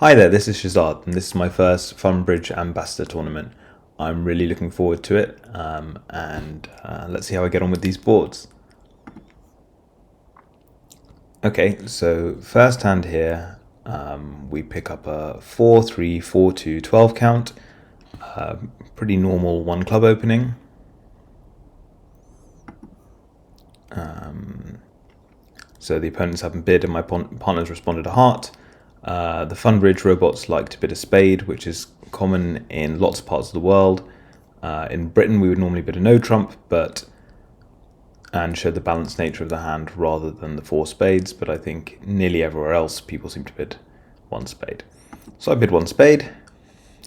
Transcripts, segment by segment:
Hi there, this is Shahzaad, and this is my first Funbridge Ambassador tournament. I'm really looking forward to it, and let's see how I get on with these boards. Okay, so first hand here, we pick up a 4-3, 4-2, 12 count. Pretty normal one club opening. So the opponents haven't bid and my partner's responded a heart. The Funbridge robots like to bid a spade, which is common in lots of parts of the world. In Britain, we would normally bid a no trump, and show the balanced nature of the hand rather than the 4 spades. But I think nearly everywhere else, people seem to bid 1 spade. So I bid 1 spade,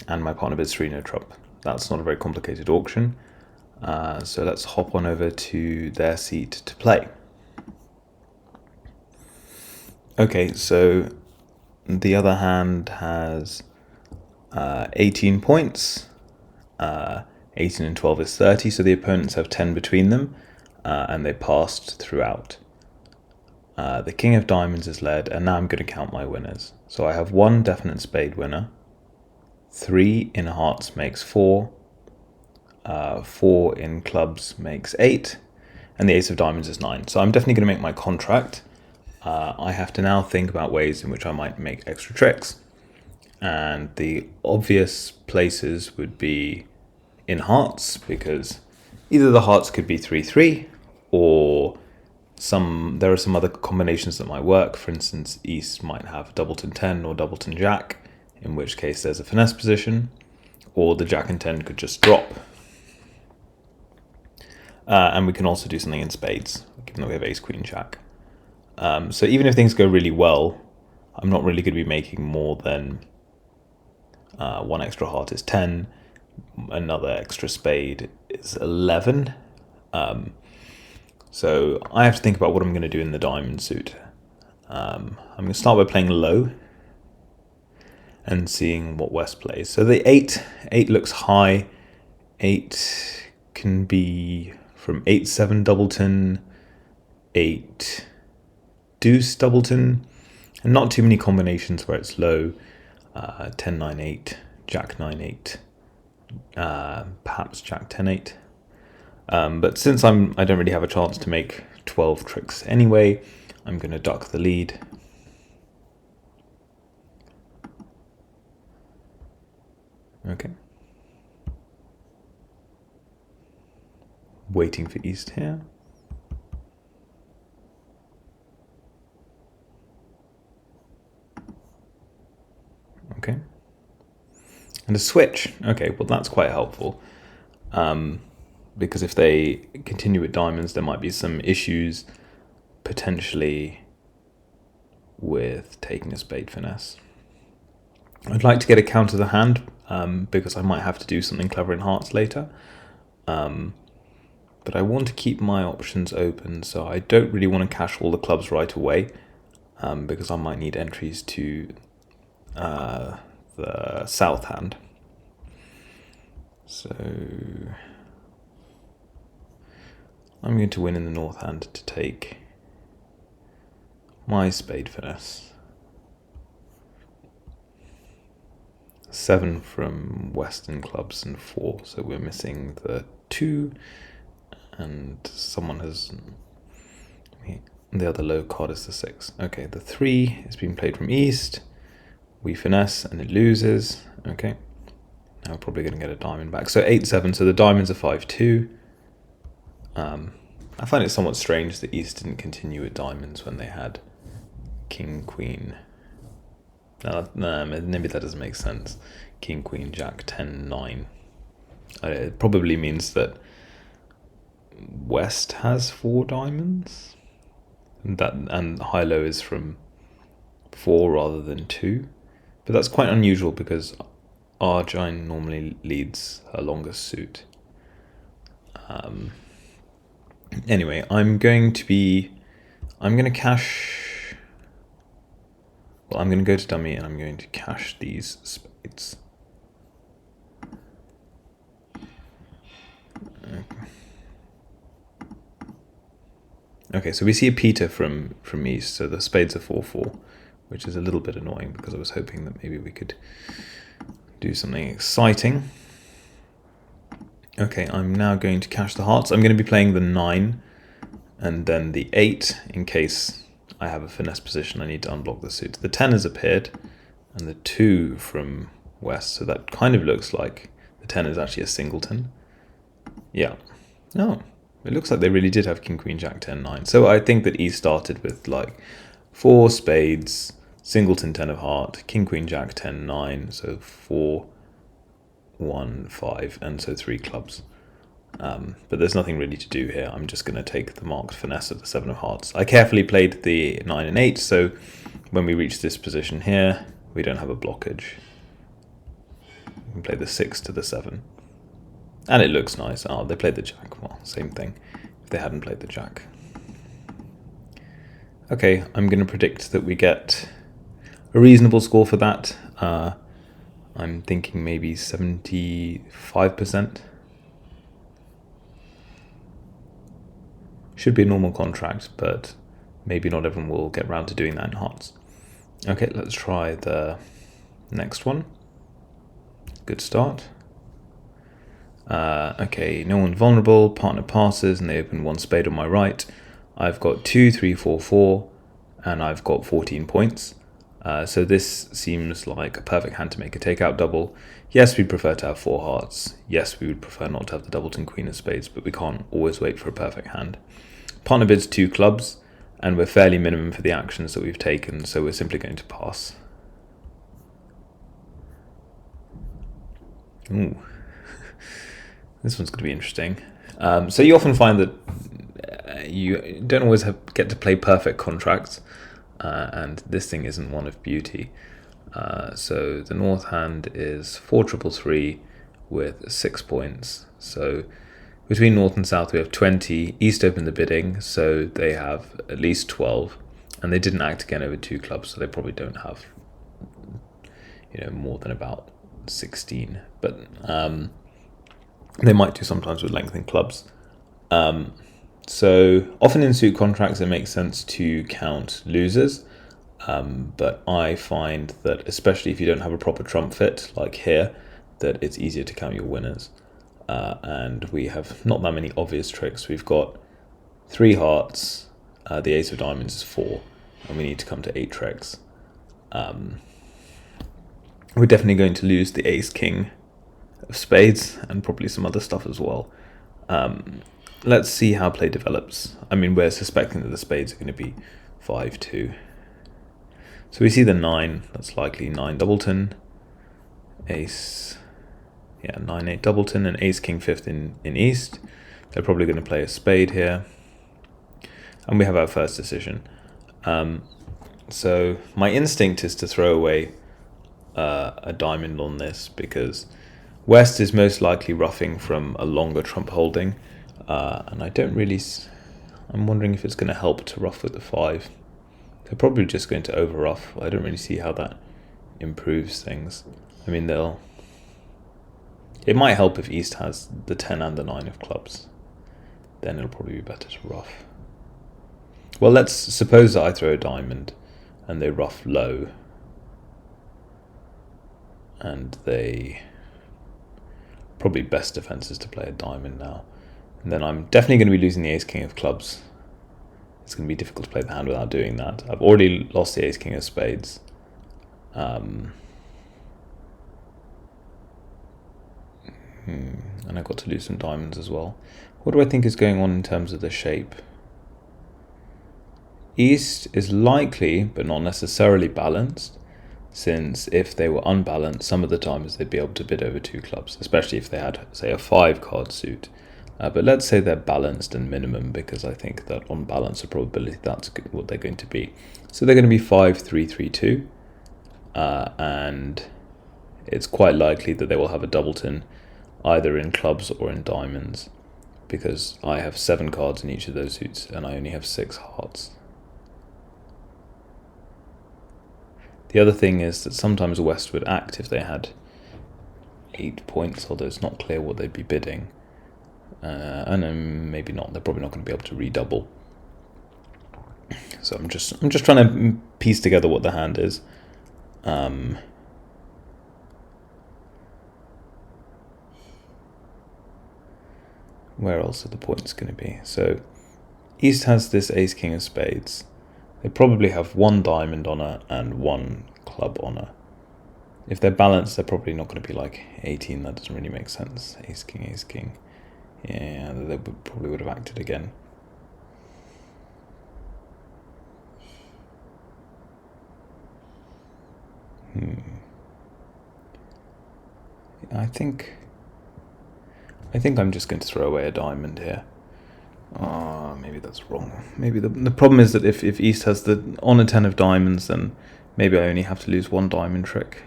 and my partner bids 3 no trump. That's not a very complicated auction. So let's hop on over to their seat to play. Okay, so the other hand has 18 points. 18 and 12 is 30, so the opponents have 10 between them, and they passed throughout. The King of Diamonds is led, and now I'm going to count my winners. So I have 1 definite spade winner, 3 in hearts makes 4, 4 in clubs makes 8, and the Ace of Diamonds is 9. So I'm definitely going to make my contract. I have to now think about ways in which I might make extra tricks. And the obvious places would be in hearts, because either the hearts could be 3-3, or there are some other combinations that might work. For instance, East might have doubleton 10 or doubleton Jack, in which case there's a finesse position, or the Jack and 10 could just drop. And we can also do something in spades, given that we have Ace, Queen, Jack. So even if things go really well, I'm not really going to be making more than 1 extra heart is 10, another extra spade is 11. So I have to think about what I'm going to do in the diamond suit. I'm going to start by playing low and seeing what West plays. So the 8 looks high. 8 can be from 8-7 doubleton, 8 deuce doubleton, and not too many combinations where it's low. 10-9-8, Jack 9-8, perhaps Jack 10-8. But since I don't really have a chance to make 12 tricks anyway, I'm going to duck the lead. Okay. Waiting for East here. Okay. And a switch. Okay, well that's quite helpful. Because if they continue with diamonds, there might be some issues potentially with taking a spade finesse. I'd like to get a counter to the hand, because I might have to do something clever in hearts later. But I want to keep my options open, so I don't really want to cash all the clubs right away, because I might need entries to the south hand. So I'm going to win in the north hand to take my spade finesse. 7 from western clubs and 4, so we're missing the 2, and someone has... the other low card is the 6. Okay, the 3 is being played from east. We finesse and it loses. Okay, now we're probably going to get a diamond back. So 8-7, so the diamonds are 5-2. I find it somewhat strange that East didn't continue with diamonds when they had King, Queen. Maybe that doesn't make sense. King, Queen, Jack, 10-9. It probably means that West has 4 diamonds, and high-low is from 4 rather than 2. But that's quite unusual because Argine normally leads her longest suit. Anyway, I'm going to cash... Well, I'm going to go to dummy and I'm going to cash these spades. Okay, so we see a Peter from East, so the spades are 4-4. which is a little bit annoying because I was hoping that maybe we could do something exciting. Okay, I'm now going to cash the hearts. I'm going to be playing the 9 and then the 8 in case I have a finesse position. I need to unblock the suit. The 10 has appeared and the 2 from West, so that kind of looks like the 10 is actually a singleton. Yeah. No, it looks like they really did have King, Queen, Jack, 10, 9. So I think that East started with like 4 spades, singleton, 10 of heart, King, Queen, Jack, 10, 9. So 4, 1, 5, and so 3 clubs. But there's nothing really to do here. I'm just going to take the marked finesse of the 7 of hearts. I carefully played the 9 and 8, so when we reach this position here, we don't have a blockage. We can play the 6 to the 7. And it looks nice. Oh, they played the Jack. Well, same thing if they hadn't played the Jack. Okay, I'm going to predict that we get a reasonable score for that. I'm thinking maybe 75%. Should be a normal contract, but maybe not everyone will get around to doing that in hearts. Okay, let's try the next one. Good start. Okay, no one's vulnerable. Partner passes and they open 1 spade on my right. I've got 2, 3, 4, 4, and I've got 14 points. So this seems like a perfect hand to make a takeout double. Yes, we'd prefer to have 4 hearts. Yes, we would prefer not to have the doubleton queen of spades, but we can't always wait for a perfect hand. Partner bids 2 clubs, and we're fairly minimum for the actions that we've taken, so we're simply going to pass. Ooh. This one's going to be interesting. So you often find that you don't always get to play perfect contracts, and this thing isn't one of beauty. So the north hand is 4 3 3 with 6 points. So between north and south we have 20. East opened the bidding, so they have at least 12, and they didn't act again over 2 clubs, so they probably don't have, more than about 16. But they might do sometimes with length in clubs. So often in suit contracts it makes sense to count losers, but I find that especially if you don't have a proper trump fit like here, that it's easier to count your winners. And we have not that many obvious tricks. We've got 3 hearts, the ace of diamonds is 4, and we need to come to 8 tricks. We're definitely going to lose the ace king of spades and probably some other stuff as well. Let's see how play develops. I mean, we're suspecting that the spades are going to be 5-2. So we see the 9, that's likely 9 doubleton, ace, 9-8 doubleton, and ace king 5th in east. They're probably going to play a spade here. And we have our first decision. So my instinct is to throw away a diamond on this because West is most likely roughing from a longer trump holding, and I don't really. I'm wondering if it's going to help to rough with the 5. They're probably just going to over rough. I don't really see how that improves things. I mean, it might help if East has the 10 and the 9 of clubs. Then it'll probably be better to rough. Well, let's suppose that I throw a diamond and they rough low. And they probably best defense is to play a diamond now. And then I'm definitely going to be losing the ace king of clubs. It's going to be difficult to play the hand without doing that. I've already lost the ace king of spades. And I've got to lose some diamonds as well. What do I think is going on in terms of the shape? East is likely, but not necessarily balanced, since if they were unbalanced, some of the times they'd be able to bid over 2 clubs, especially if they had, say, a 5-card suit. But let's say they're balanced and minimum, because I think that on balance of probability, that's what they're going to be. So they're going to be 5-3-3-2, and it's quite likely that they will have a doubleton either in clubs or in diamonds, because I have 7 cards in each of those suits, and I only have 6 hearts. The other thing is that sometimes West would act if they had 8 points, although it's not clear what they'd be bidding. And then maybe not. They're probably not going to be able to redouble. So I'm just trying to piece together what the hand is. Where else are the points going to be? So East has this ace king of spades. They probably have one diamond on her and one club on her. If they're balanced, they're probably not going to be like 18. That doesn't really make sense. Ace king, ace king. Yeah, they probably would have acted again. I think I'm just going to throw away a diamond here. Maybe that's wrong. Maybe the problem is that if East has the on a 10 of diamonds, then maybe I only have to lose one diamond trick.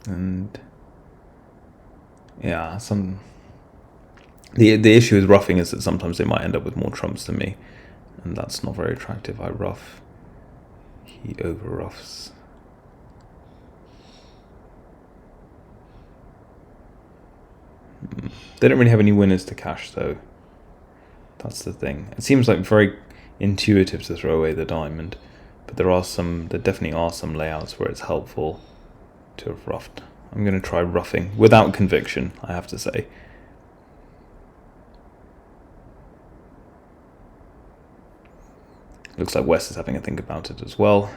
And yeah, the issue with roughing is that sometimes they might end up with more trumps than me, and that's not very attractive. I rough, he over roughs. They don't really have any winners to cash though. That's the thing. It seems like very intuitive to throw away the diamond, but there definitely are some layouts where it's helpful to have roughed. I'm going to try roughing without conviction, I have to say. Looks like West is having a think about it as well.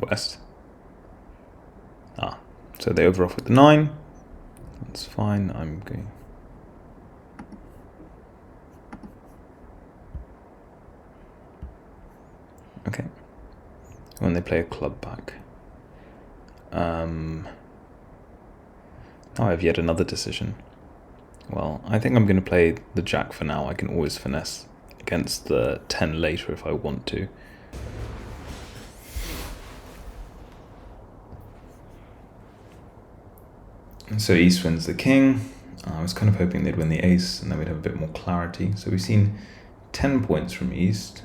West. So they over off with the 9. That's fine. I'm going. Okay. When they play a club back. Now I have yet another decision. Well, I think I'm going to play the jack for now. I can always finesse against the 10 later if I want to. So East wins the king. I was kind of hoping they'd win the ace and then we'd have a bit more clarity. So we've seen 10 points from East.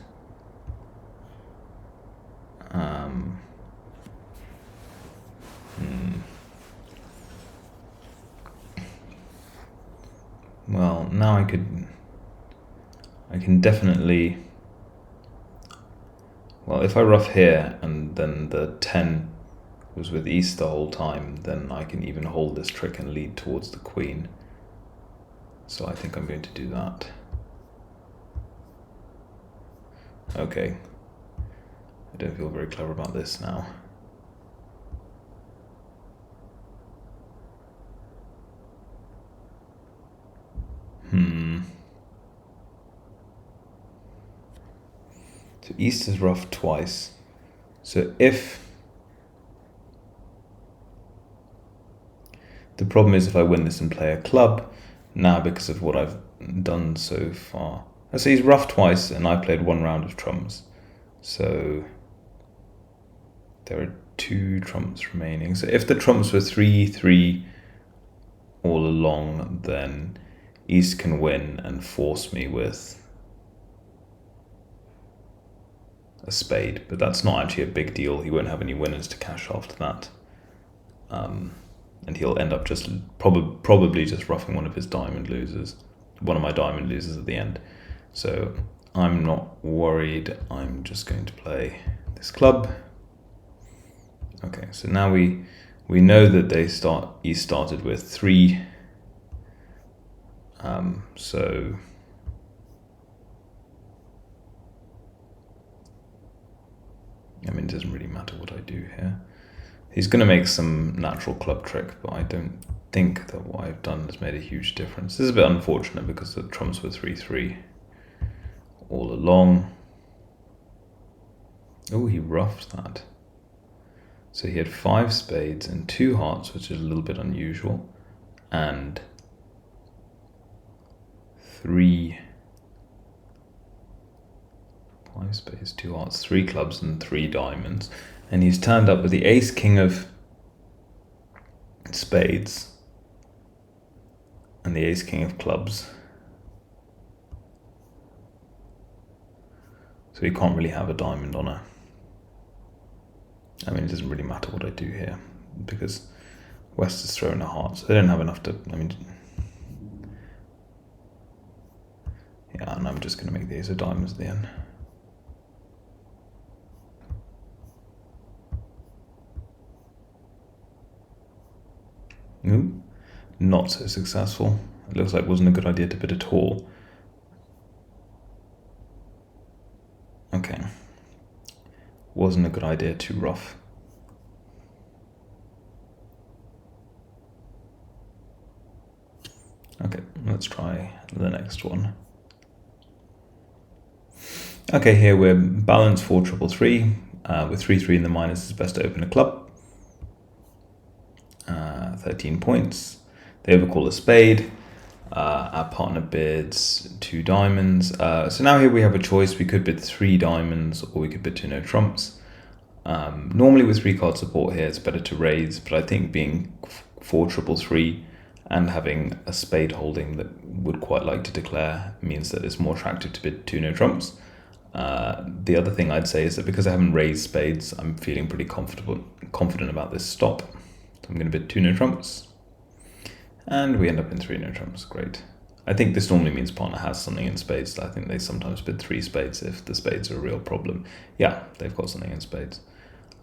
Well, now I can definitely, well, if I rough here and then the 10 was with East the whole time, then I can even hold this trick and lead towards the queen. So I think I'm going to do that. Okay. I don't feel very clever about this now. So East is rough twice. So the problem is if I win this and play a club, now because of what I've done so far. So he's rough twice and I played one round of trumps. So there are 2 trumps remaining. So if the trumps were 3-3 all along, then East can win and force me with a spade, but that's not actually a big deal. He won't have any winners to cash after that. And he'll end up just probably just roughing one of his diamond losers, one of my diamond losers at the end. So I'm not worried. I'm just going to play this club. Okay, so now we know that he started with 3. So I mean, it doesn't really matter what I do here. He's going to make some natural club trick, but I don't think that what I've done has made a huge difference. This is a bit unfortunate because the trumps were 3-3 all along. Oh, he roughed that. So he had 5 spades and 2 hearts, which is a little bit unusual, and 3... 5 spades, 2 hearts, 3 clubs, and 3 diamonds. And he's turned up with the ace king of spades and the ace king of clubs. So he can't really have a diamond on her. I mean, it doesn't really matter what I do here because West is throwing a heart, so they don't have enough to, I mean, yeah, and I'm just going to make the ace of diamonds at the end. Ooh, not so successful. It looks like it wasn't a good idea to bid at all. Okay. Wasn't a good idea, too rough. Okay, let's try the next one. Okay, here we're balanced 4-3-3. With 3-3 in the minors, it's best to open a club. 13 points. They overcall a spade. Our partner bids 2 diamonds. So now here we have a choice. We could bid 3 diamonds or we could bid 2 no trumps. Normally with 3 card support here, it's better to raise, but I think being 4-3-3 and having a spade holding that would quite like to declare means that it's more attractive to bid 2 no trumps. The other thing I'd say is that because I haven't raised spades, I'm feeling pretty confident about this stop. So I'm going to bid 2 no trumps. And we end up in 3 no trumps. Great. I think this normally means partner has something in spades. I think they sometimes bid 3 spades if the spades are a real problem. Yeah, they've got something in spades.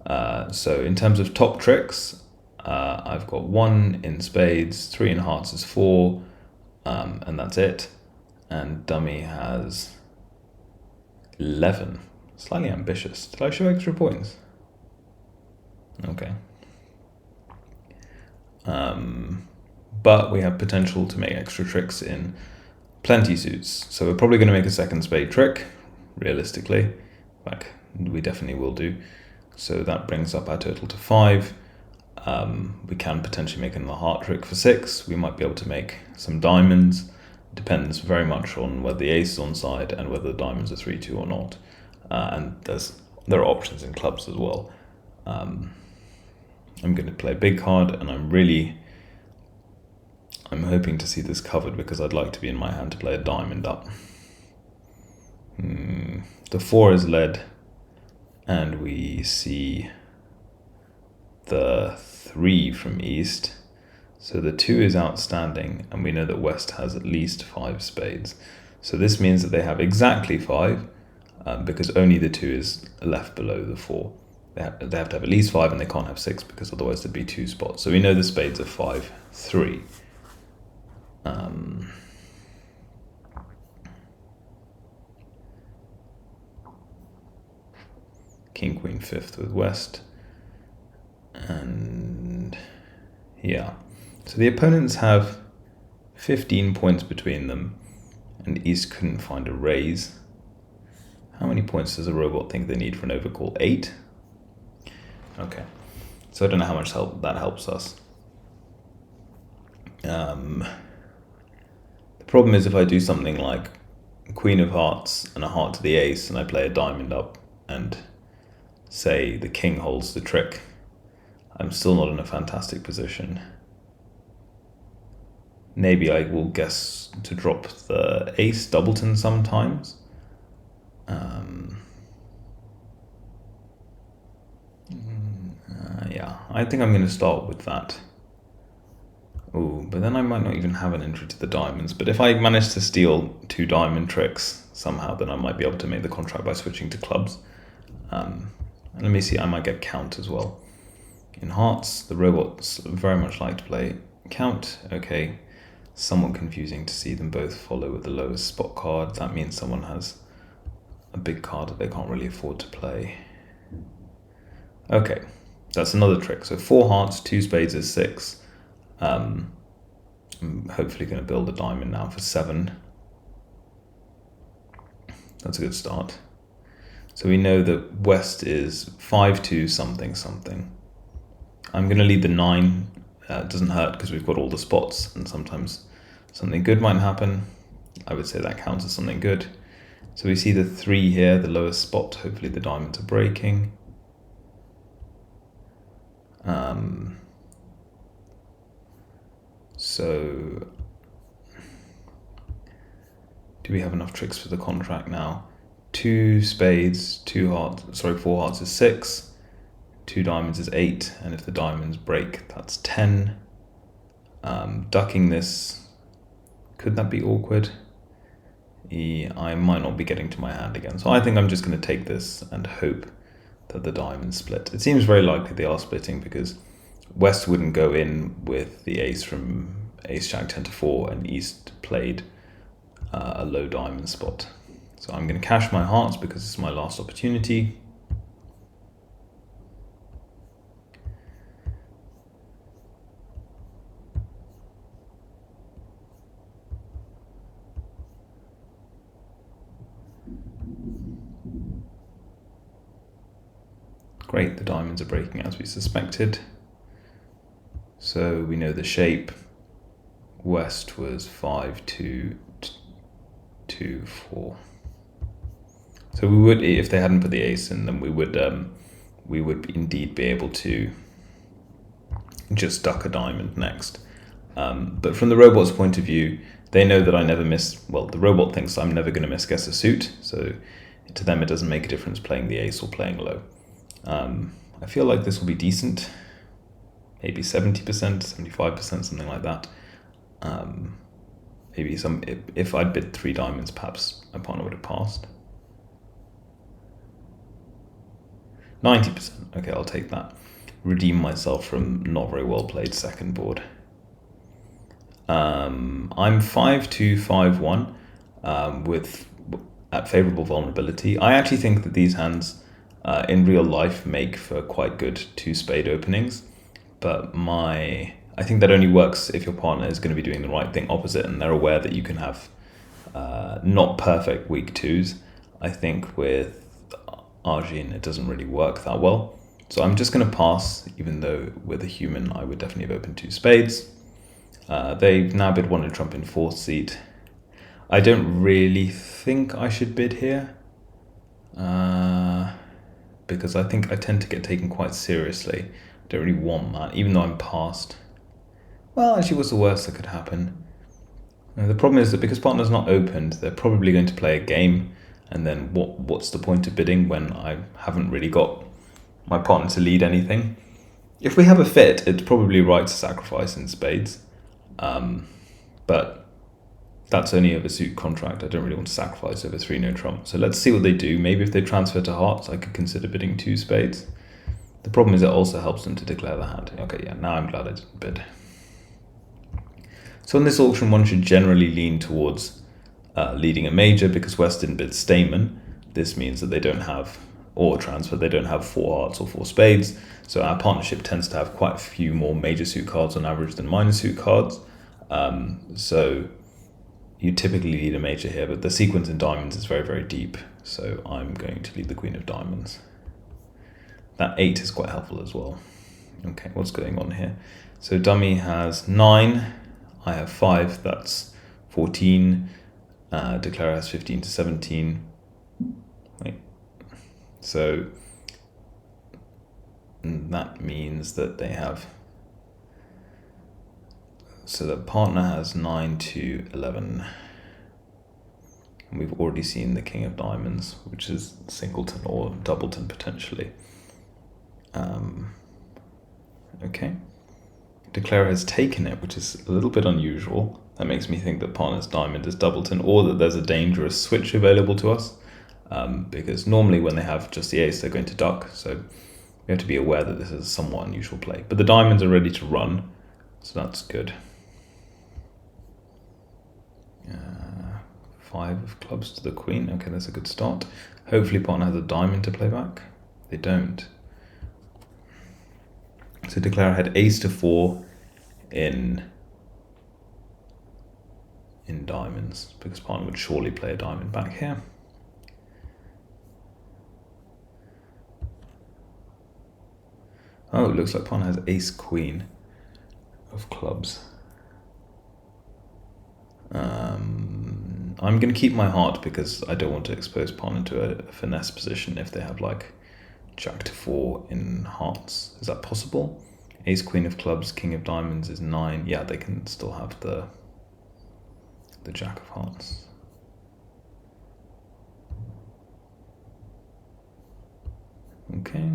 So in terms of top tricks, I've got 1 in spades, 3 in hearts is 4, and that's it. And dummy has 11. Slightly ambitious. Did I show extra points? Okay. But we have potential to make extra tricks in plenty suits. So we're probably going to make a second spade trick, realistically. Like, we definitely will do. So that brings up our total to 5. We can potentially make another heart trick for 6. We might be able to make some diamonds. Depends very much on whether the ace is on side and whether the diamonds are 3-2 or not. And there are options in clubs as well. I'm going to play a big card, and I'm hoping to see this covered because I'd like to be in my hand to play a diamond up. The 4 is led, and we see the 3 from East. So the 2 is outstanding, and we know that West has at least 5 spades. So this means that they have exactly 5, because only the 2 is left below the 4. They have to have at least 5, and they can't have 6 because otherwise there'd be 2 spots. So we know the spades are 5-3. King, Queen, 5th with West. And yeah. So the opponents have 15 points between them, and East couldn't find a raise. How many points does a robot think they need for an overcall? 8? Okay. So I don't know how much that helps us. The problem is if I do something like Queen of Hearts and a heart to the ace, and I play a diamond up, and say the king holds the trick, I'm still not in a fantastic position. Maybe I will guess to drop the ace doubleton sometimes. Yeah, I think I'm going to start with that. Ooh, but then I might not even have an entry to the diamonds. But if I manage to steal 2 diamond tricks somehow, then I might be able to make the contract by switching to clubs. Let me see, I might get count as well. In hearts, the robots very much like to play count. Okay, somewhat confusing to see them both follow with the lowest spot card. That means someone has a big card that they can't really afford to play. Okay, that's another trick. So 4 hearts, 2 spades is 6. I'm hopefully going to build a diamond now for 7. That's a good start. So we know that West is 5-2 something something. I'm going to lead the 9. It doesn't hurt because we've got all the spots, and sometimes something good might happen. I would say that counts as something good. So we see the 3 here, the lowest spot. Hopefully the diamonds are breaking. So do we have enough tricks for the contract now? 2 spades, 2 hearts, sorry, 4 hearts is 6, 2 diamonds is 8, and if the diamonds break, that's 10. Ducking this, could that be awkward? I might not be getting to my hand again, so I think I'm just going to take this and hope that the diamonds split. It seems very likely they are splitting because West wouldn't go in with the ace from ace jack 10 to 4 and East played a low diamond spot. So I'm going to cash my hearts because it's my last opportunity. Great, the diamonds are breaking as we suspected. So we know the shape. West was 5, 2, 2, 4. So we would, if they hadn't put the ace in, then we would indeed be able to just duck a diamond next. But from the robot's point of view, they know that I never miss. Well, the robot thinks I'm never going to misguess a suit, so to them it doesn't make a difference playing the ace or playing low. I feel like this will be decent, maybe 70%, 75%, something like that. Maybe if I'd bid 3 diamonds, perhaps my partner would have passed. 90%, okay, I'll take that. Redeem myself from not very well played second board. I'm 5-2, 5-1 with at favorable vulnerability. I actually think that these hands in real life make for quite good 2 spade openings, but I think that only works if your partner is going to be doing the right thing opposite and they're aware that you can have not perfect weak 2s. I think with Arjun it doesn't really work that well. So I'm just going to pass, even though with a human I would definitely have opened 2 spades. They've now bid 1 trump in 4th seat. I don't really think I should bid here. Because I think I tend to get taken quite seriously. I don't really want that, even though I'm passed. Well, actually, what's the worst that could happen? The problem is that because partner's not opened, they're probably going to play a game, and then what's the point of bidding when I haven't really got my partner to lead anything? If we have a fit, it's probably right to sacrifice in spades, but that's only over suit contract. I don't really want to sacrifice over 3 no trump. So let's see what they do. Maybe if they transfer to hearts, I could consider bidding 2 spades. The problem is it also helps them to declare the hand. Okay, yeah, now I'm glad I didn't bid. So in this auction, one should generally lean towards leading a major because West didn't bid Stamen. This means that they don't have, or transfer, they don't have 4 hearts or 4 spades. So our partnership tends to have quite a few more major suit cards on average than minor suit cards. So you typically lead a major here, but the sequence in diamonds is very, very deep. So I'm going to lead the queen of diamonds. That 8 is quite helpful as well. Okay, what's going on here? So dummy has 9. I have 5, that's 14. Declare has 15 to 17. Wait. So that means that they have, so the partner has 9 to 11. And we've already seen the king of diamonds, which is singleton or doubleton potentially. Okay. Declare has taken it, which is a little bit unusual. That makes me think that partner's diamond is doubleton, or that there's a dangerous switch available to us. Because normally when they have just the ace, they're going to duck. So we have to be aware that this is a somewhat unusual play. But the diamonds are ready to run, so that's good. 5 of clubs to the queen. Okay, that's a good start. Hopefully partner has a diamond to play back. They don't. So Declare had ace to 4 in diamonds, because partner would surely play a diamond back here. Oh, it looks like partner has ace queen of clubs. I'm going to keep my heart because I don't want to expose partner to a finesse position if they have like jack to 4 in hearts. Is that possible? Ace queen of clubs, king of diamonds is 9. Yeah, they can still have the jack of hearts. okay.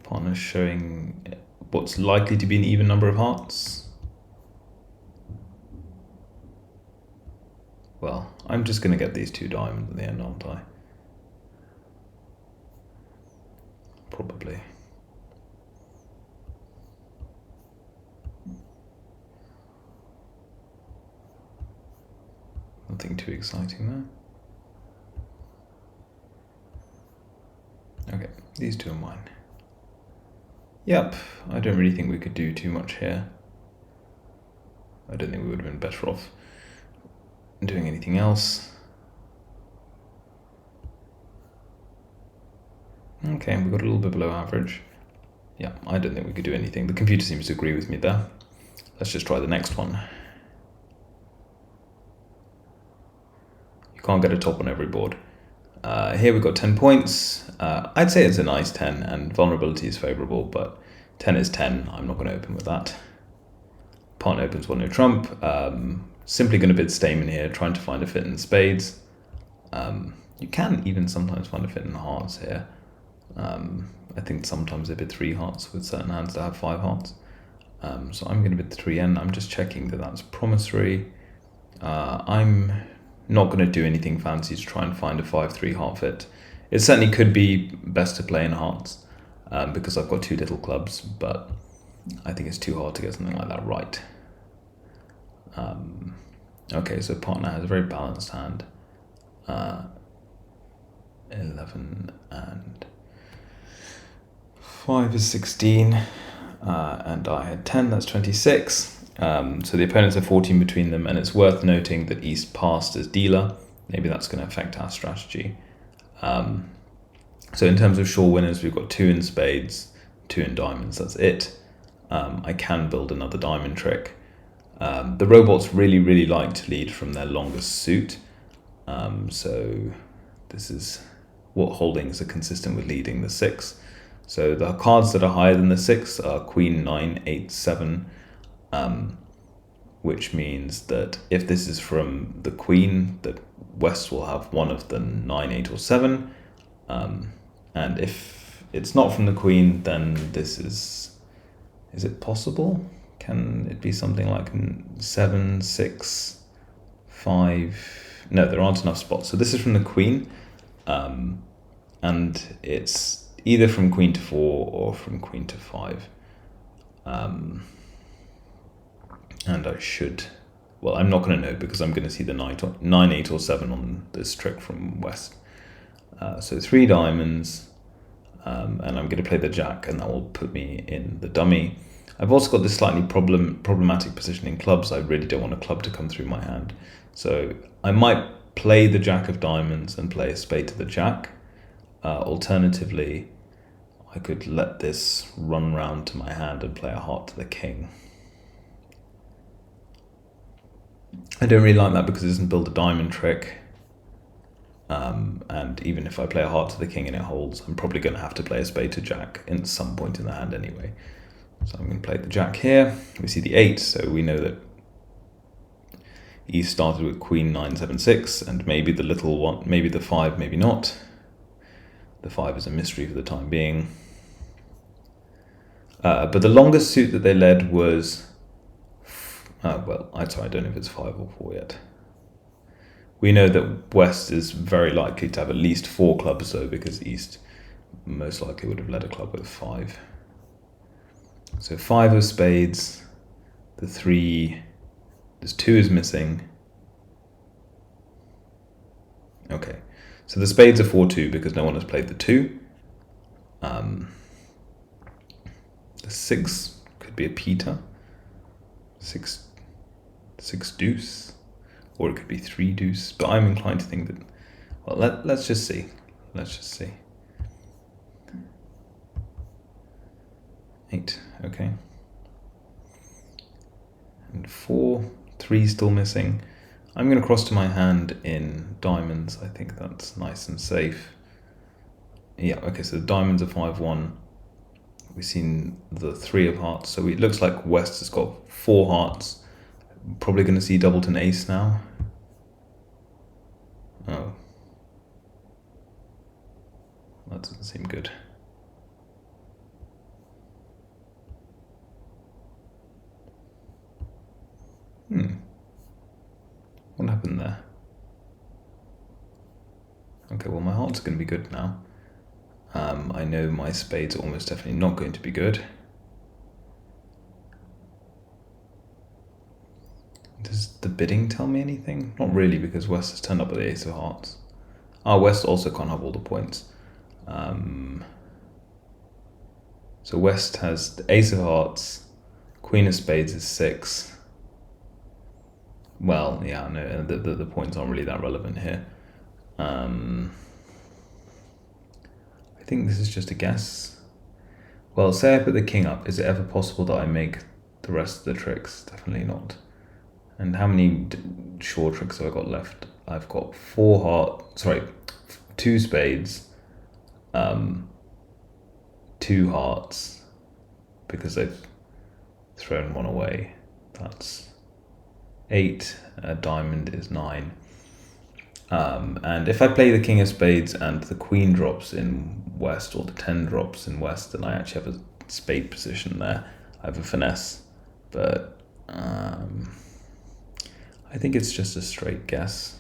Partner's showing what's likely to be an even number of hearts. Well, I'm just going to get these 2 diamonds in the end, aren't I? Probably. Nothing too exciting there. Okay, these 2 are mine. Yep, I don't really think we could do too much here. I don't think we would have been better off doing anything else. Okay, we got a little bit below average. Yeah, I don't think we could do anything. The computer seems to agree with me there. Let's just try the next one. You can't get a top on every board. Here we've got 10 points. I'd say it's a nice 10 and vulnerability is favorable, but 10 is 10. I'm not going to open with that. Partner opens 1 no trump. Simply going to bid Stamen here, trying to find a fit in spades. You can even sometimes find a fit in hearts here. I think sometimes they bid 3 hearts with certain hands that have 5 hearts. So I'm going to bid 3N. I'm just checking that that's promissory. I'm not going to do anything fancy to try and find a 5-3 heart fit. It certainly could be best to play in hearts because I've got 2 little clubs, but I think it's too hard to get something like that right. Okay, so partner has a very balanced hand. 11 and 5 is 16, and I had 10, that's 26. So the opponents have 14 between them, and it's worth noting that East passed as dealer. Maybe that's going to affect our strategy. So in terms of sure winners, we've got 2 in spades, 2 in diamonds, that's it. I can build another diamond trick. The robots really like to lead from their longest suit. So this is what holdings are consistent with leading the 6. So the cards that are higher than the 6 are Queen, 9, 8, 7, which means that if this is from the Queen, that West will have one of the 9, 8, or 7. And if it's not from the Queen, then this is it possible? Can it be something like 7, 6, 5? No, there aren't enough spots. So this is from the Queen, and it's either from Queen to 4 or from Queen to 5. And I should, well, I'm not going to know because I'm going to see the 9, 8, or 7 on this trick from West. So 3 diamonds, and I'm going to play the Jack, and that will put me in the dummy. I've also got this slightly problematic position in clubs. I really don't want a club to come through my hand. So I might play the Jack of diamonds and play a spade to the Jack. Alternatively, I could let this run round to my hand and play a heart to the King. I don't really like that because it doesn't build a diamond trick. And even if I play a heart to the King and it holds, I'm probably going to have to play a spade to Jack at some point in the hand anyway. So I'm going to play the Jack here. We see the 8, so we know that East started with Queen, 9, 7, 6, and maybe the little one, maybe the 5, maybe not. The 5 is a mystery for the time being. But the longest suit that they led was, well, I don't know if it's 5 or 4 yet. We know that West is very likely to have at least 4 clubs though, because East most likely would have led a club with 5. So 5 of spades, the 3, there's 2 is missing. Okay, so the spades are 4-2 because no one has played the 2. The 6 could be a Peter, 6 deuce, or it could be 3 deuce, but I'm inclined to think that, well, let's just see. Let's just see. 8, okay. And 4, 3 still missing. I'm going to cross to my hand in diamonds. I think that's nice and safe. Yeah, okay, so the diamonds are 5-1. We've seen the 3 of hearts, so it looks like West has got 4 hearts. Probably going to see doubleton ace now. Oh. That doesn't seem good. What happened there? Okay, well my hearts are going to be good now. I know my spades are almost definitely not going to be good. Does the bidding tell me anything? Not really, because West has turned up with the ace of hearts. West also can't have all the points. So West has the ace of hearts, queen of spades is 6. Well, yeah, no, the points aren't really that relevant here. I think this is just a guess. Well, say I put the king up. Is it ever possible that I make the rest of the tricks? Definitely not. And how many short tricks have I got left? I've got 2 spades, 2 hearts, because they've thrown one away. That's 8. A diamond is 9. And if I play the king of spades and the queen drops in West, or the 10 drops in West, then I actually have a spade position there. I have a finesse, but I think it's just a straight guess.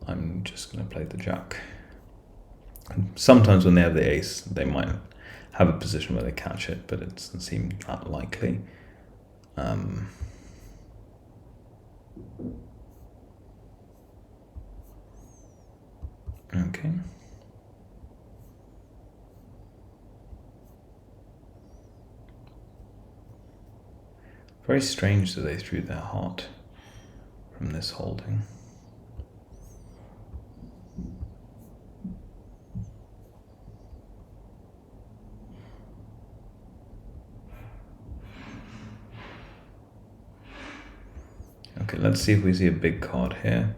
I'm just going to play the jack. Sometimes when they have the ace, they might have a position where they catch it, but it doesn't seem that likely. Okay. Very strange that they threw their heart from this holding. Okay, let's see if we see a big card here.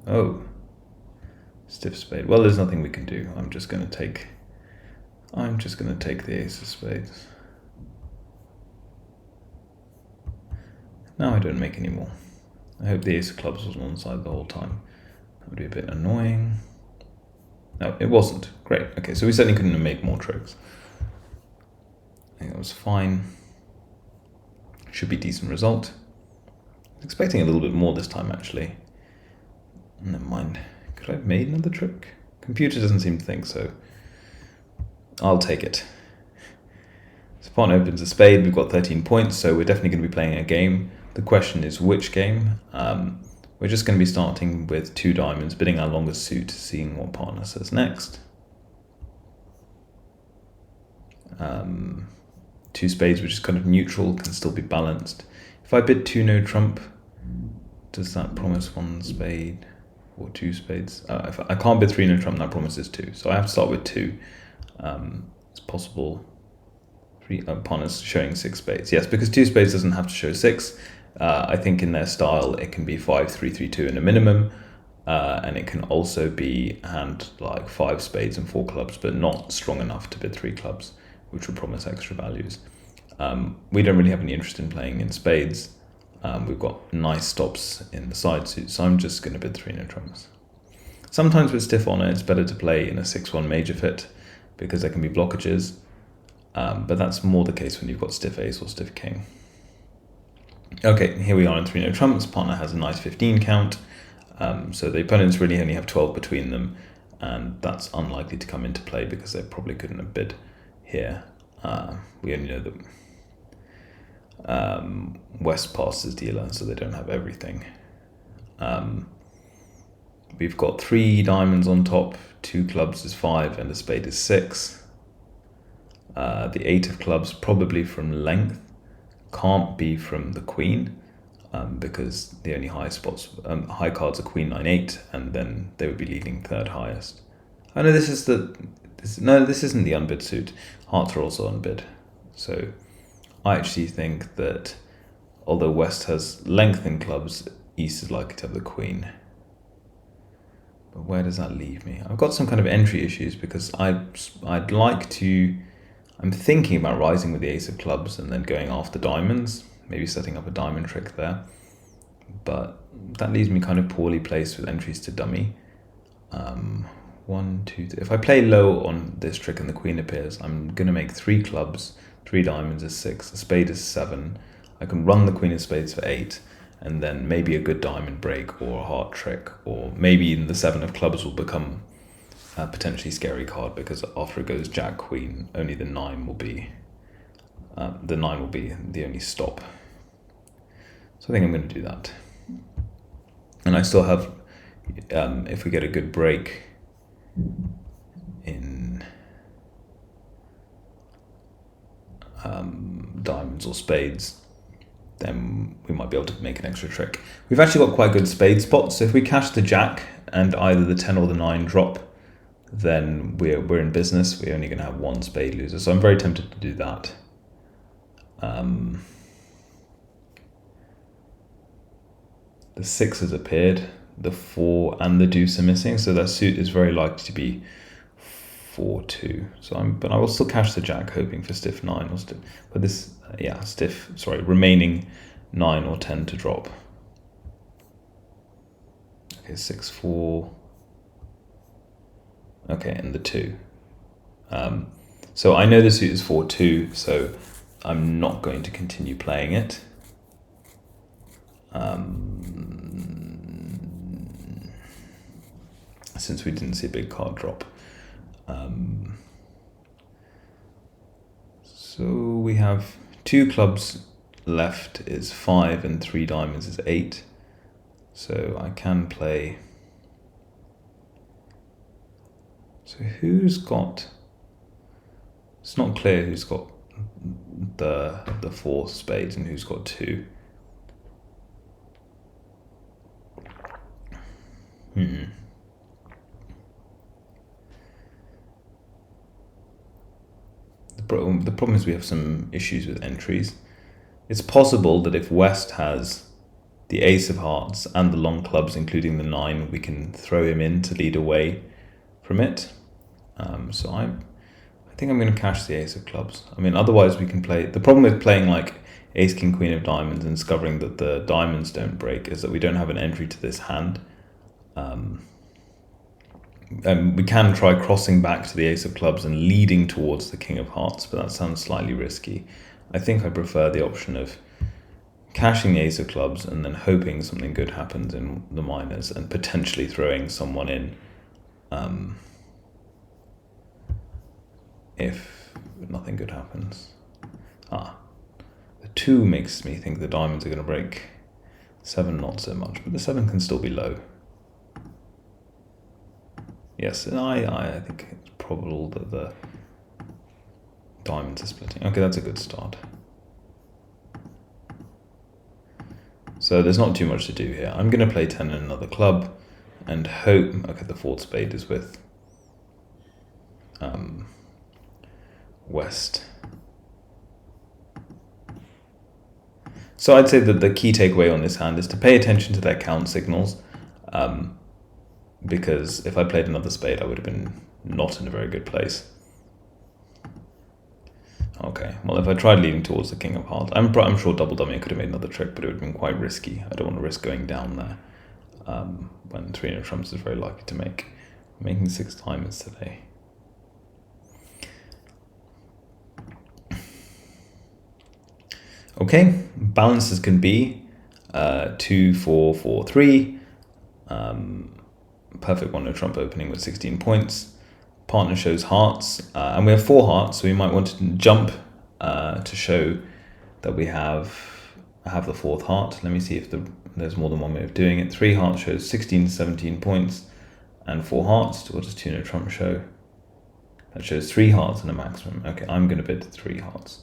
Oh, stiff spade. Well, there's nothing we can do. I'm just going to take the ace of spades. Now I don't make any more. I hope the ace of clubs was on one side the whole time. That would be a bit annoying. No, it wasn't. Great. Okay, so we certainly couldn't make more tricks. I think that was fine. Should be a decent result. I was expecting a little bit more this time, actually. Never mind. Could I have made another trick? Computer doesn't seem to think so. I'll take it. So partner opens a spade. We've got 13 points, so we're definitely going to be playing a game. The question is which game. We're just going to be starting with 2 diamonds, bidding our longest suit, seeing what partner says next. 2 spades, which is kind of neutral, can still be balanced. If I bid 2 no trump, does that promise 1 spade or 2 spades? If I can't bid 3 no trump, that promises 2. So I have to start with 2. It's possible. 3 partners showing 6 spades. Yes, because 2 spades doesn't have to show 6. I think in their style it can be 5, 3, 3, 2 in a minimum, and it can also be hand like 5 spades and 4 clubs, but not strong enough to bid 3 clubs, which would promise extra values. We don't really have any interest in playing in spades. We've got nice stops in the side suit, so I'm just going to bid 3 no trumps. Sometimes with stiff honor, it's better to play in a 6-1 major fit because there can be blockages, but that's more the case when you've got stiff ace or stiff king. Okay, here we are in 3 no trumps. Partner has a nice 15 count, so the opponents really only have 12 between them, and that's unlikely to come into play because they probably couldn't have bid here. We only know that West passes dealer, so they don't have everything. We've got 3 diamonds on top, 2 clubs is 5, and a spade is 6. The 8 of clubs, probably from length, can't be from the queen, because the only high cards are queen 9, 8, and then they would be leading 3rd highest. Oh no, this isn't the unbid suit. Hearts are also unbid. So I actually think that although West has length in clubs, East is likely to have the queen. But where does that leave me? I've got some kind of entry issues because I'd like to. I'm thinking about rising with the ace of clubs and then going after diamonds, maybe setting up a diamond trick there. But that leaves me kind of poorly placed with entries to dummy. 1, 2, 3. If I play low on this trick and the queen appears, I'm going to make 3 clubs, 3 diamonds is 6, a spade is 7. I can run the queen of spades for 8, and then maybe a good diamond break or a heart trick, or maybe even the 7 of clubs will become a potentially scary card, because after it goes jack queen, only the 9 will be the only stop. So I think I'm going to do that. And I still have, if we get a good break in diamonds or spades, then we might be able to make an extra trick. We've actually got quite good spade spots, so if we cash the jack and either the 10 or the 9 drop, then we're in business. We're only going to have 1 spade loser, so I'm very tempted to do that. The 6 has appeared, the 4 and the deuce are missing, so that suit is very likely to be 4-2. But I will still cash the jack, hoping for stiff 9 or stiff. But this, remaining 9 or 10 to drop. Okay, 6-4. Okay, and the 2. So I know the suit is 4-2, so I'm not going to continue playing it. Since we didn't see a big card drop. So we have 2 clubs left is 5 and 3 diamonds is 8. So I can play. So who's got? It's not clear who's got the 4 spades and who's got 2. The problem is we have some issues with entries. It's possible that if West has the ace of hearts and the long clubs, including the 9, we can throw him in to lead away from it. So I think I'm going to cash the ace of clubs. I mean, otherwise we can play. The problem with playing like ace, king, queen of diamonds and discovering that the diamonds don't break is that we don't have an entry to this hand. We can try crossing back to the ace of clubs and leading towards the king of hearts, but that sounds slightly risky. I think I prefer the option of cashing the ace of clubs and then hoping something good happens in the minors and potentially throwing someone in if nothing good happens. The 2 makes me think the diamonds are going to break. 7 not so much, but the 7 can still be low. Yes, and I think it's probable that the diamonds are splitting. Okay, that's a good start. So there's not too much to do here. I'm going to play 10 in another club and hope. Okay, the 4th spade is with West. So I'd say that the key takeaway on this hand is to pay attention to their count signals. Because if I played another spade, I would have been not in a very good place. Okay, well, if I tried leading towards the king of hearts, I'm sure double dummy could have made another trick, but it would have been quite risky. I don't want to risk going down there when 3 trumps is very likely to make. I'm making 6 diamonds today. Okay, balance as can be. 2, 4, 4, 3. Perfect 1 no trump opening with 16 points. Partner shows hearts, and we have 4 hearts, so we might want to jump to show that we have the 4th heart. Let me see if there's more than one way of doing it. 3 hearts shows 16 to 17 points, and 4 hearts. What does 2 no trump show? That shows 3 hearts and a maximum. Okay, I'm going to bid 3 hearts.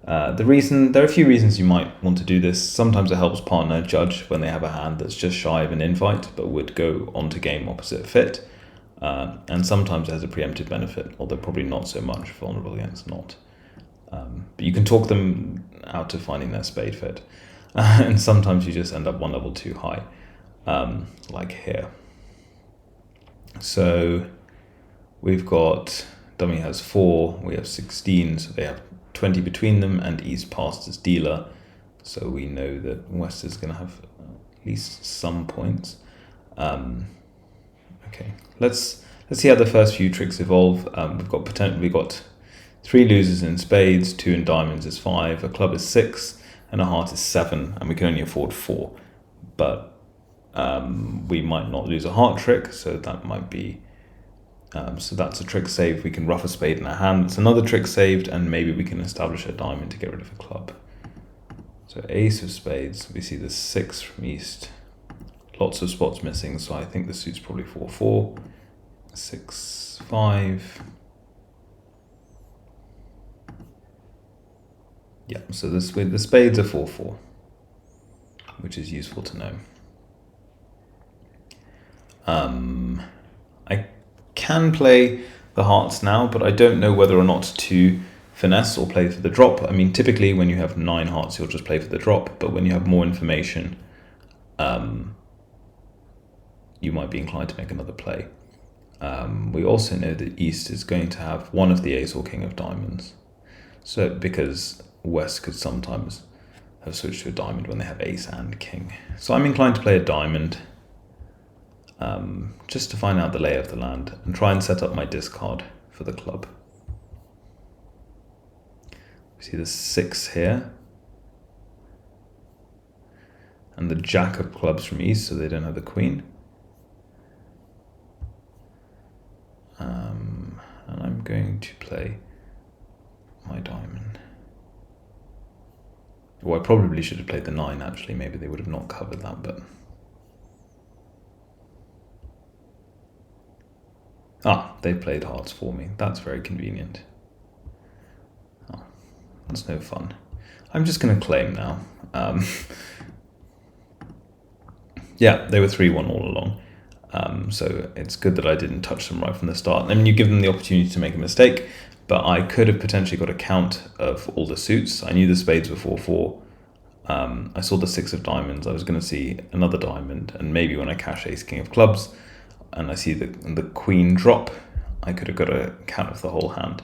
There are a few reasons you might want to do this. Sometimes it helps partner judge when they have a hand that's just shy of an invite but would go on to game opposite fit, and sometimes it has a preemptive benefit, although probably not so much vulnerable against Natt. But you can talk them out to finding their spade fit, and sometimes you just end up one level too high, like here. So we've got dummy has 4, we have 16, so they have 20 between them, and East passed as dealer, so we know that West is going to have at least some points. Okay, Okay, let's see how the first few tricks evolve. We've got 3 losers in spades, 2 in diamonds is 5, a club is 6, and a heart is 7, and we can only afford 4. But we might not lose a heart trick, so that might be. So that's a trick saved. We can rough a spade in our hand. It's another trick saved, and maybe we can establish a diamond to get rid of a club. So ace of spades. We see the 6 from east. Lots of spots missing, so I think the suit's probably 4-4, 6-5. Yeah, so the spades are 4-4, which is useful to know. I can play the hearts now, but I don't know whether or not to finesse or play for the drop. I mean, typically when you have 9 hearts, you'll just play for the drop, but when you have more information, you might be inclined to make another play. We also know that East is going to have one of the ace or king of diamonds. So because West could sometimes have switched to a diamond when they have ace and king. So I'm inclined to play a diamond, just to find out the lay of the land and try and set up my discard for the club. We see the 6 here. And the jack of clubs from east, so they don't have the queen. And I'm going to play my diamond. Well, I probably should have played the 9 actually, maybe they would have not covered that, but... they played hearts for me. That's very convenient. Oh, that's no fun. I'm just going to claim now. Yeah, they were 3-1 all along. So it's good that I didn't touch them right from the start. I mean, you give them the opportunity to make a mistake, but I could have potentially got a count of all the suits. I knew the spades were 4-4. I saw the 6 of diamonds. I was going to see another diamond, and maybe when I cash ace king of clubs, and I see the queen drop, I could have got a count of the whole hand.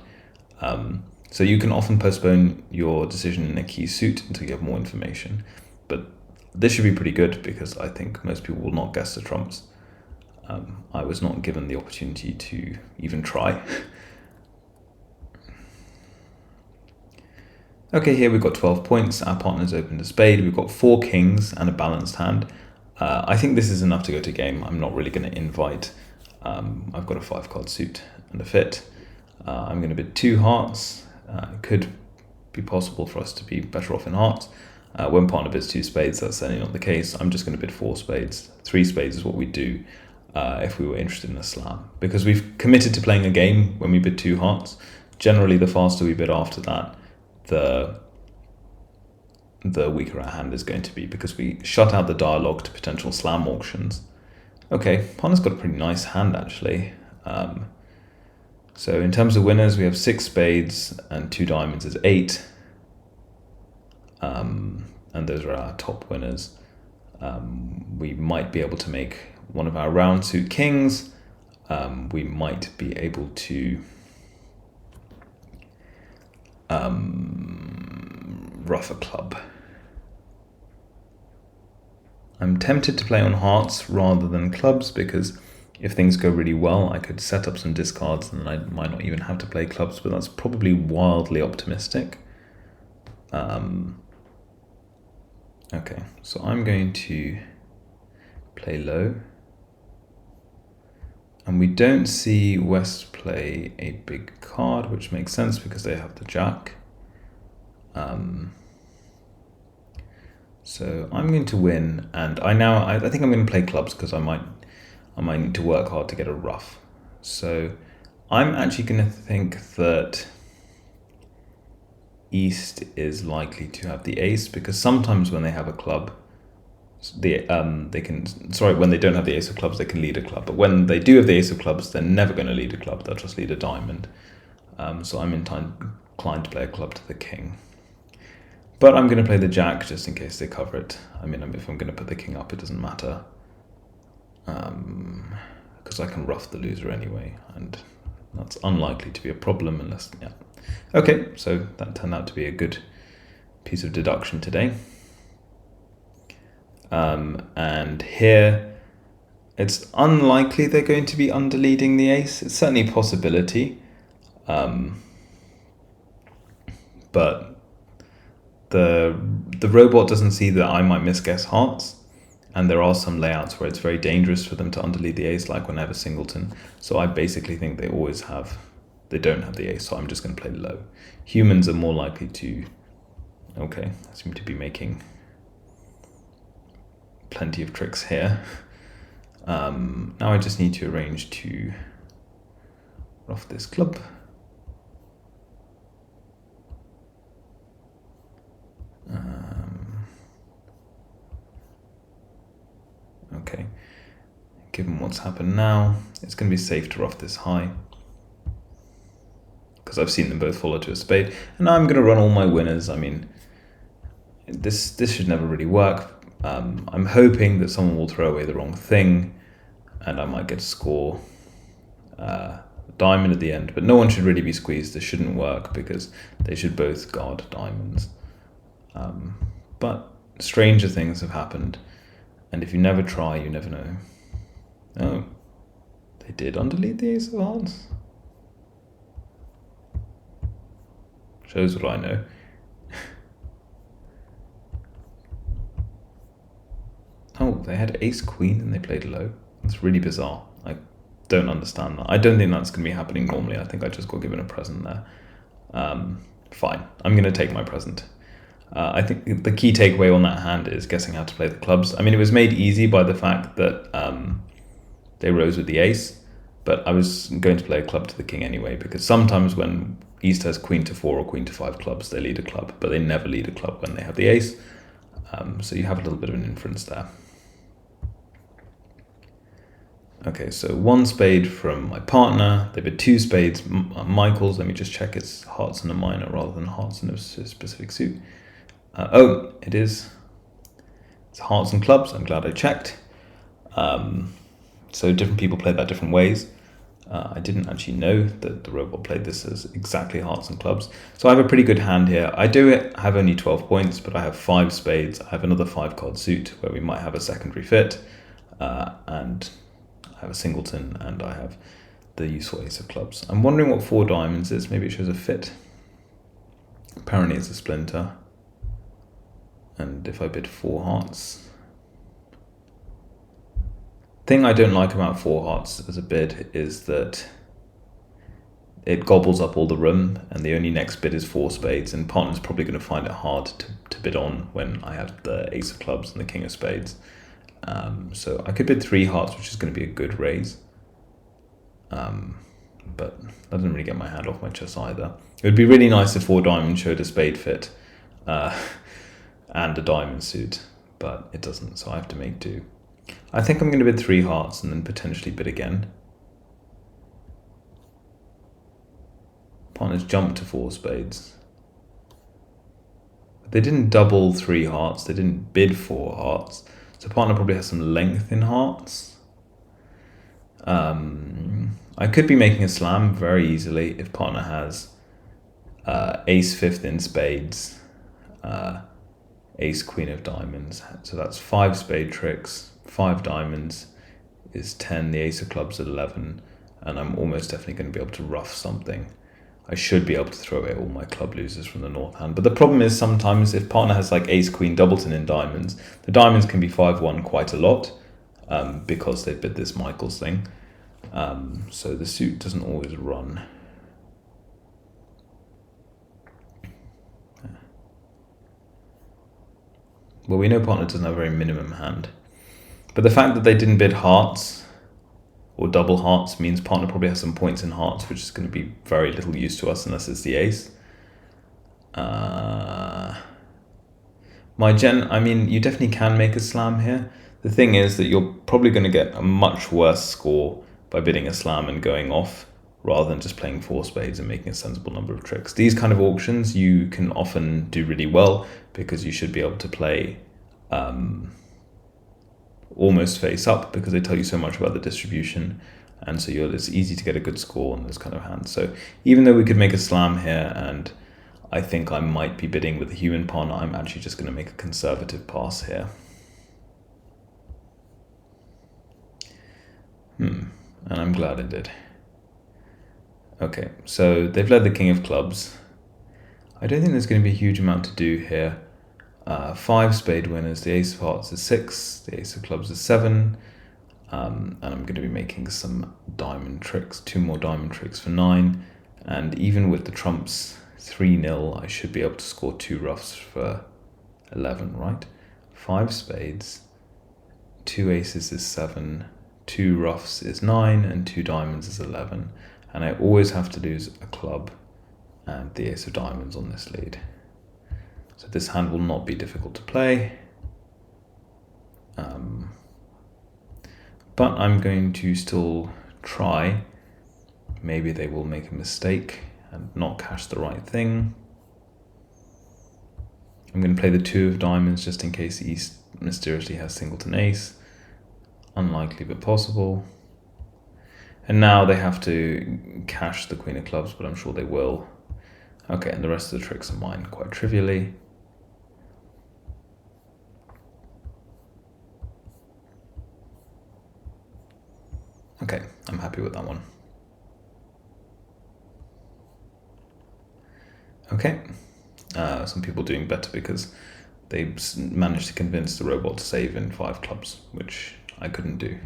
So you can often postpone your decision in a key suit until you have more information. But this should be pretty good because I think most people will not guess the trumps. I was not given the opportunity to even try. Okay, here we've got 12 points. Our partner's opened a spade. We've got 4 kings and a balanced hand. I think this is enough to go to game. I'm not really going to invite. I've got a 5-card suit and a fit. I'm going to bid 2 hearts. It could be possible for us to be better off in hearts. When partner bids 2 spades, that's certainly not the case. I'm just going to bid 4 spades. 3 spades is what we do if we were interested in a slam. Because we've committed to playing a game when we bid 2 hearts. Generally, the faster we bid after that, the weaker our hand is going to be, because we shut out the dialogue to potential slam auctions. Okay, partner's got a pretty nice hand actually. So in terms of winners, we have 6 spades and 2 diamonds is 8. And those are our top winners. We might be able to make one of our round suit kings. We might be able to rough a club. I'm tempted to play on hearts rather than clubs, because if things go really well, I could set up some discards and I might not even have to play clubs, but that's probably wildly optimistic. Okay, so I'm going to play low. And we don't see West play a big card, which makes sense because they have the jack. So I'm going to win, and I think I'm going to play clubs because I might need to work hard to get a ruff. So I'm actually going to think that East is likely to have the ace, because sometimes when they have a club, when they don't have the ace of clubs, they can lead a club. But when they do have the ace of clubs, they're never going to lead a club. They'll just lead a diamond. So I'm inclined to play a club to the king. But I'm going to play the jack just in case they cover it. I mean, if I'm going to put the king up, it doesn't matter. Because I can rough the loser anyway. And that's unlikely to be a problem unless, yeah. Okay, so that turned out to be a good piece of deduction today. And here It's unlikely they're going to be underleading the ace. It's certainly a possibility. But the robot doesn't see that I might misguess hearts. And there are some layouts where it's very dangerous for them to underlead the ace, like when I have a singleton. So I basically think they don't have the ace, so I'm just going to play low. Humans are more likely to, okay, I seem to be making plenty of tricks here. Now I just need to arrange to ruff this club. Okay, given what's happened now, it's going to be safe to ruff this high, because I've seen them both follow to a spade, and now I'm going to run all my winners. I mean, this should never really work. I'm hoping that someone will throw away the wrong thing, and I might get to score diamond at the end, but no one should really be squeezed. This shouldn't work because they should both guard diamonds. But stranger things have happened, and if you never try, you never know. Oh, they did underlead the ace of hearts. Shows what I know. Oh, they had ace queen and they played low. That's really bizarre. I don't understand that. I don't think that's going to be happening normally. I think I just got given a present there. Fine, I'm going to take my present. I think the key takeaway on that hand is guessing how to play the clubs. I mean, it was made easy by the fact that they rose with the ace, but I was going to play a club to the king anyway, because sometimes when East has queen to 4 or queen to 5 clubs, they lead a club, but they never lead a club when they have the ace. So you have a little bit of an inference there. Okay, so 1 spade from my partner. They bid 2 spades, Michael's. Let me just check it's hearts in a minor rather than hearts in a specific suit. Oh, it is. It's hearts and clubs. I'm glad I checked. So different people play that different ways. I didn't actually know that the robot played this as exactly hearts and clubs. So I have a pretty good hand here. I have only 12 points, but I have 5 spades. I have another 5-card suit where we might have a secondary fit. And I have a singleton, and I have the useful ace of clubs. I'm wondering what 4 diamonds is. Maybe it shows a fit. Apparently it's a splinter. And if I bid 4 hearts. Thing I don't like about 4 hearts as a bid is that it gobbles up all the room, and the only next bid is 4 spades, and partner's probably going to find it hard to bid on when I have the ace of clubs and the king of spades. So I could bid 3 hearts, which is going to be a good raise. But that doesn't really get my hand off my chest either. It would be really nice if 4 diamonds showed a spade fit and a diamond suit, but it doesn't, so I have to make do. I think I'm going to bid 3 hearts and then potentially bid again. Partners jumped to 4 spades. But they didn't double 3 hearts, they didn't bid 4 hearts. So partner probably has some length in hearts. I could be making a slam very easily if partner has ace 5th in spades, ace queen of diamonds. So that's 5 spade tricks, 5 diamonds is 10, the ace of clubs at 11, and I'm almost definitely going to be able to ruff something. I should be able to throw away all my club losers from the north hand. But the problem is sometimes if partner has like ace queen doubleton in diamonds, the diamonds can be 5-1 quite a lot because they bid this Michael's thing. So the suit doesn't always run. Well, we know partner doesn't have a very minimum hand. But the fact that they didn't bid hearts or double hearts means partner probably has some points in hearts, which is going to be very little use to us unless it's the ace. I mean, you definitely can make a slam here. The thing is that you're probably going to get a much worse score by bidding a slam and going off rather than just playing 4 spades and making a sensible number of tricks. These kind of auctions you can often do really well because you should be able to play almost face up because they tell you so much about the distribution, and so it's easy to get a good score on those kind of hands. So even though we could make a slam here, and I think I might be bidding with a human partner, I'm actually just going to make a conservative pass here. and I'm glad it did. Okay, so they've led the king of clubs. I don't think there's going to be a huge amount to do here. 5 spade winners, the ace of hearts is 6, the ace of clubs is 7, and I'm going to be making some diamond tricks, 2 more diamond tricks for 9, and even with the trumps 3-0, I should be able to score 2 roughs for 11, right? 5 spades, 2 aces is 7, 2 roughs is 9, and 2 diamonds is 11, and I always have to lose a club and the ace of diamonds on this lead. So this hand will not be difficult to play. But I'm going to still try. Maybe they will make a mistake and not cash the right thing. I'm going to play the 2 of diamonds just in case East mysteriously has singleton ace. Unlikely but possible. And now they have to cash the queen of clubs, but I'm sure they will. Okay, and the rest of the tricks are mine quite trivially. Okay, I'm happy with that one. Okay, some people doing better because they managed to convince the robot to save in 5 clubs, which I couldn't do.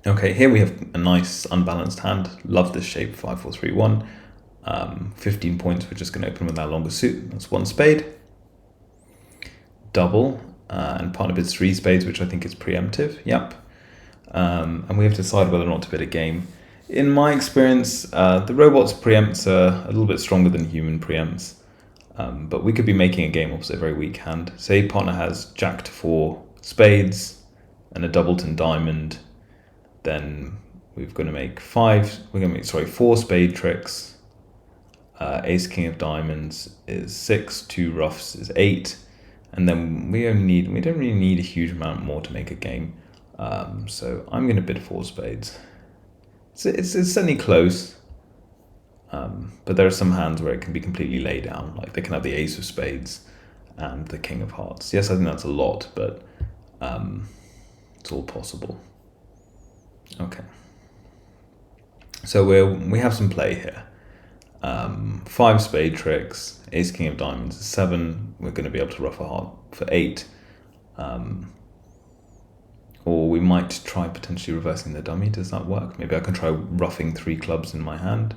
Okay, here we have a nice unbalanced hand. Love this shape, 5, 4, 3, 1. 15 points, we're just going to open with our longer suit. That's 1 spade. Double, and part of it's 3 spades, which I think is preemptive. Yep. And we have to decide whether or not to bid a game. In my experience, the robot's preempts are a little bit stronger than human preempts. But we could be making a game opposite a very weak hand. Say partner has jack to 4 spades and a doubleton diamond. Then we're going to make 4 spade tricks. Ace king of diamonds is 6, 2 roughs is 8, and then we don't really need a huge amount more to make a game. So I'm going to bid 4 spades. It's certainly close, but there are some hands where it can be completely laid down. Like they can have the ace of spades and the king of hearts. Yes, I think that's a lot, but it's all possible. Okay. So we have some play here. 5 spade tricks, ace king of diamonds is 7. We're going to be able to rough a heart for 8. Or we might try potentially reversing the dummy. Does that work? Maybe I can try roughing 3 clubs in my hand.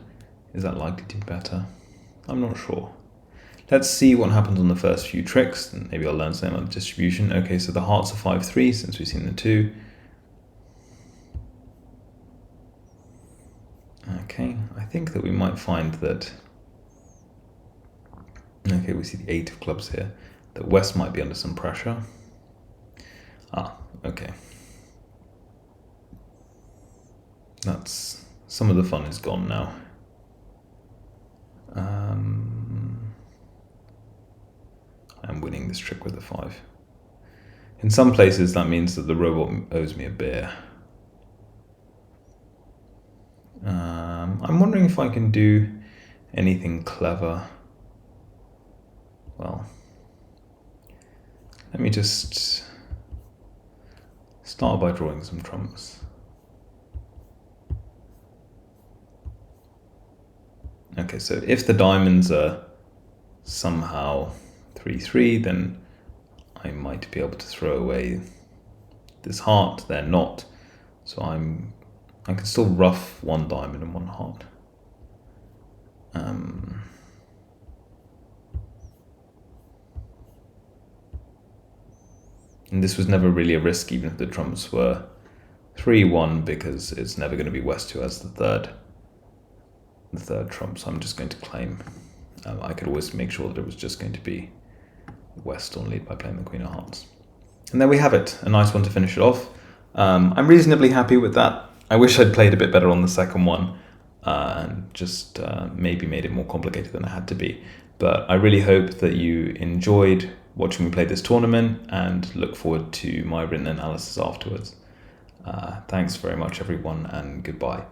Is that likely to be better? I'm not sure. Let's see what happens on the first few tricks. And maybe I'll learn something about the distribution. Okay, so the hearts are 5-3 since we've seen the 2. Okay, I think that we might find that... Okay, we see the 8 of clubs here. That West might be under some pressure. Okay. That's... Some of the fun is gone now. I'm winning this trick with a 5. In some places that means that the robot owes me a beer. I'm wondering if I can do anything clever. Well, let me just start by drawing some trumps. Okay, so if the diamonds are somehow 3-3, then I might be able to throw away this heart. They're not, so I can still rough 1 diamond and 1 heart. And this was never really a risk, even if the trumps were 3-1, because it's never going to be West who has the third trump, so I'm just going to claim. I could always make sure that it was just going to be West on lead by playing the Queen of Hearts. And there we have it, a nice one to finish it off. I'm reasonably happy with that. I wish I'd played a bit better on the second one, and just maybe made it more complicated than it had to be. But I really hope that you enjoyed watching me play this tournament, and look forward to my written analysis afterwards. Thanks very much, everyone, and goodbye.